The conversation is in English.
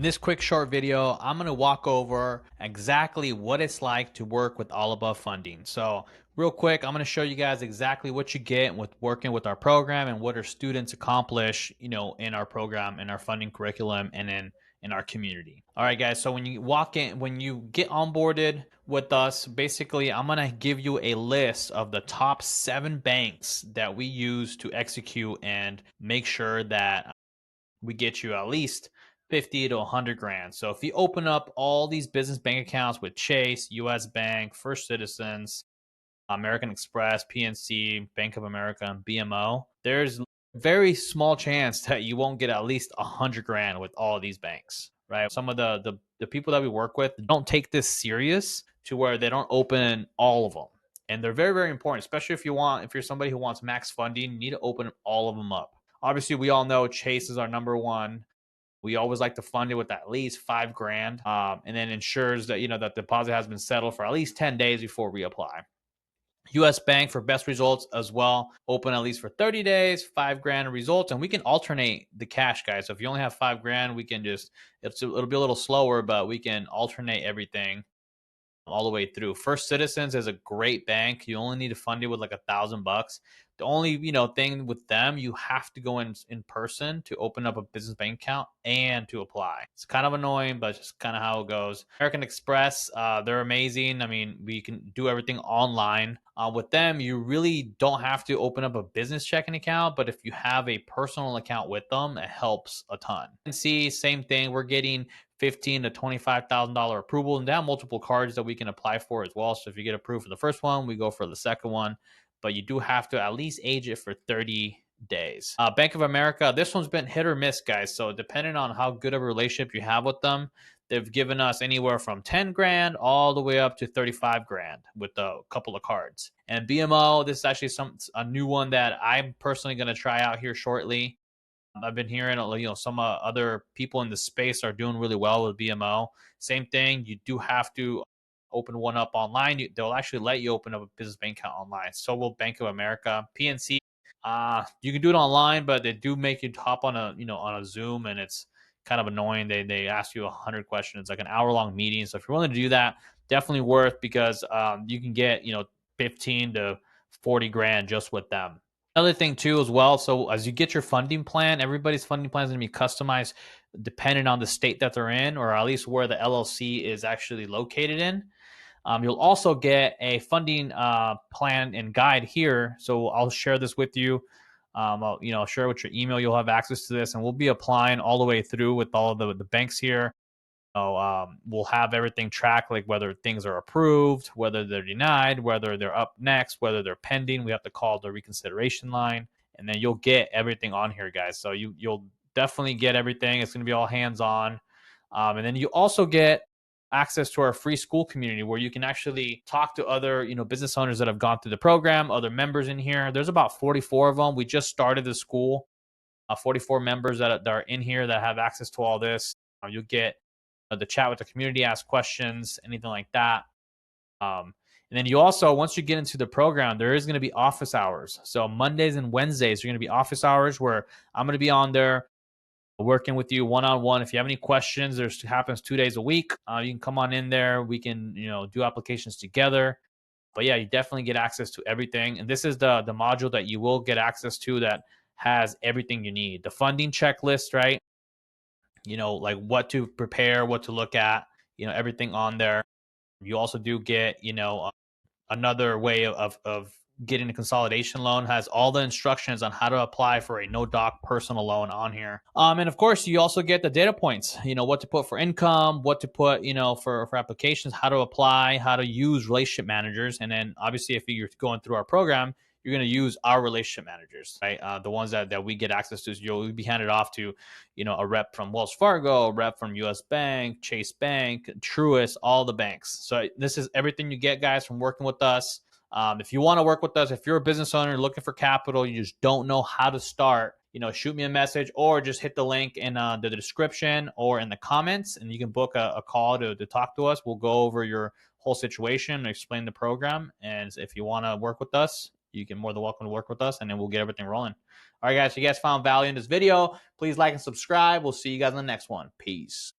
In this quick short video, I'm going to walk over exactly what it's like to work with All Above Funding. So real quick, I'm going to show you guys exactly what you get with working with our program and what our students accomplish, in our program, in our funding curriculum, and in our community. All right, guys. So when you walk in, when you get onboarded with us, basically, I'm going to give you a list of the top 7 banks that we use to execute and make sure that we get you at least 50 to 100 grand. So if you open up all these business bank accounts with Chase, US Bank, First Citizens, American Express, PNC, Bank of America, and BMO, there's very small chance that you won't get at least 100 grand with all of these banks, right? Some of the people that we work with don't take this serious to where they don't open all of them. And they're very, very important, especially if you're somebody who wants max funding, you need to open all of them up. Obviously, we all know Chase is our number one. We always like to fund it with at least 5 grand, and then ensures that that deposit has been settled for at least 10 days before we apply. US Bank for best results as well. Open at least for 30 days, 5 grand results, and we can alternate the cash, guys. So if you only have 5 grand, we can just it'll be a little slower, but we can alternate everything all the way through. First Citizens is a great bank. You only need to fund it with like $1,000. The only thing with them, you have to go in person to open up a business bank account and to apply. It's kind of annoying, but it's just kind of how it goes. American Express, they're amazing. I mean, we can do everything online. With them, you really don't have to open up a business checking account, but if you have a personal account with them, it helps a ton. And see, same thing. We're getting $15,000 to $25,000 approval, and they have multiple cards that we can apply for as well. So if you get approved for the first one, we go for the second one, but you do have to at least age it for 30 days. Bank of America, this one's been hit or miss, guys. So depending on how good of a relationship you have with them, they've given us anywhere from 10 grand all the way up to 35 grand with a couple of cards. And BMO, this is actually a new one that I'm personally going to try out here shortly. I've been hearing, some other people in the space are doing really well with BMO. Same thing. You do have to open one up online. They'll actually let you open up a business bank account online. So will Bank of America, PNC. You can do it online, but they do make you hop on a Zoom, and it's kind of annoying. They ask you 100 questions, like an hour-long meeting. So if you're willing to do that, definitely worth, because you can get 15 to 40 grand just with them. Another thing too as well, so as you get your funding plan, everybody's funding plan is going to be customized depending on the state that they're in, or at least where the LLC is actually located in. You'll also get a funding plan and guide here. So I'll share this with you. I'll share with your email. You'll have access to this, and we'll be applying all the way through with all of the banks here. So we'll have everything tracked, like whether things are approved, whether they're denied, whether they're up next, whether they're pending. We have to call the reconsideration line, and then you'll get everything on here, guys. So you'll definitely get everything. It's going to be all hands on, and then you also get access to our free school community where you can actually talk to other business owners that have gone through the program, other members in here. There's about 44 of them. We just started the school. 44 members that are in here that have access to all this. You'll get the chat with the community, ask questions, anything like that. And then you also, once you get into the program, there is going to be office hours. So Mondays and Wednesdays are going to be office hours where I'm going to be on there working with you one-on-one. If you have any questions, there's happens 2 days a week. You can come on in there. We can, do applications together. But yeah, you definitely get access to everything. And this is the module that you will get access to that has everything you need. The funding checklist, right? Like what to prepare, what to look at, everything on there. You also do get, another way of getting a consolidation loan, has all the instructions on how to apply for a no doc personal loan on here. And of course, you also get the data points, what to put for income, what to put, for applications, how to apply, how to use relationship managers. And then obviously, if you're going through our program, you're going to use our relationship managers, right? The ones that we get access to. So you'll be handed off to, a rep from Wells Fargo, a rep from US Bank, Chase Bank, Truist, all the banks. So this is everything you get, guys, from working with us. If you want to work with us, if you're a business owner looking for capital, you just don't know how to start, shoot me a message or just hit the link in the description or in the comments, and you can book a call to talk to us. We'll go over your whole situation and explain the program. And if you want to work with us, you can more than welcome to work with us, and then we'll get everything rolling. All right, guys, if you guys found value in this video, please like and subscribe. We'll see you guys in the next one. Peace.